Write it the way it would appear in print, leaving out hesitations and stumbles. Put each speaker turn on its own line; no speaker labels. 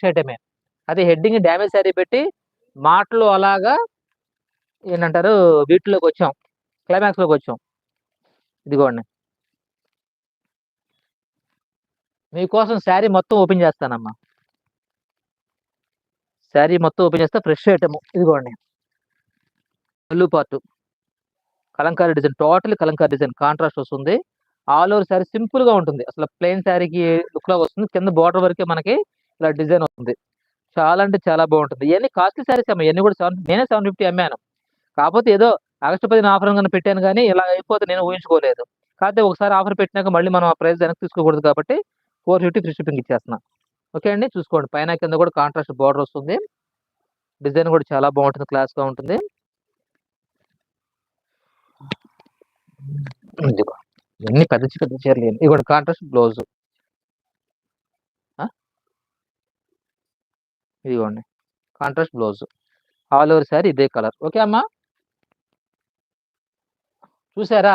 Fresh ఐటమే. అదే heading damage sari పెట్టి మాటలు అలాగా ఏంటంటారు వీటిలోకి వచ్చాం, క్లైమాక్స్ లోకి వచ్చాం. ఇదిగోండి మీకోసం శారీ మొత్తం ఓపెన్ చేస్తానమ్మా. శారీ మొత్తం ఓపెన్ చేస్తే ఫ్రెష్ ఐటమ్. ఇదిగోండి పళ్ళు part Kalamkari design, total Kalamkari design contrast వస్తుంది. ఆల్ ఓవర్ శారీ సింపుల్ గా ఉంటుంది, అసలు ప్లెయిన్ శారీకి లుక్ లా వస్తుంది. కింద బార్డర్ వరకే మనకి ఇలా డిజైన్ వస్తుంది. చాలా అంటే చాలా బాగుంటుంది. ఇవన్నీ కాస్ట్లీ శారీస్ అమ్మా, ఇవన్నీ కూడా నేనే 750 అమ్మాను. కాకపోతే ఏదో ఆగస్టు 10 ఆఫర్ కన్నా పెట్టాను కానీ ఇలా అయిపోతే నేను ఊహించుకోలేదు. కాకపోతే ఒకసారి ఆఫర్ పెట్టినాక మళ్ళీ మనం ఆ ప్రైస్ వెనక్కి తీసుకోకూడదు కాబట్టి 450 ఫ్రీ షిప్పింగ్ ఇచ్చేస్తున్నా. ఓకే అండి, చూసుకోండి పైన కింద కూడా కాంట్రాస్ట్ బార్డర్ వస్తుంది. డిజైన్ కూడా చాలా బాగుంటుంది, క్లాస్ గా ఉంటుంది. ఇదిగో ఇవన్నీ పెద్ద పెద్ద చీరలు, ఇదిగోండి కాంట్రాస్ట్ బ్లౌజ్. ఇదిగోండి contrast blouse, all over sari ఇదే కలర్. ఓకే అమ్మా, చూసారా?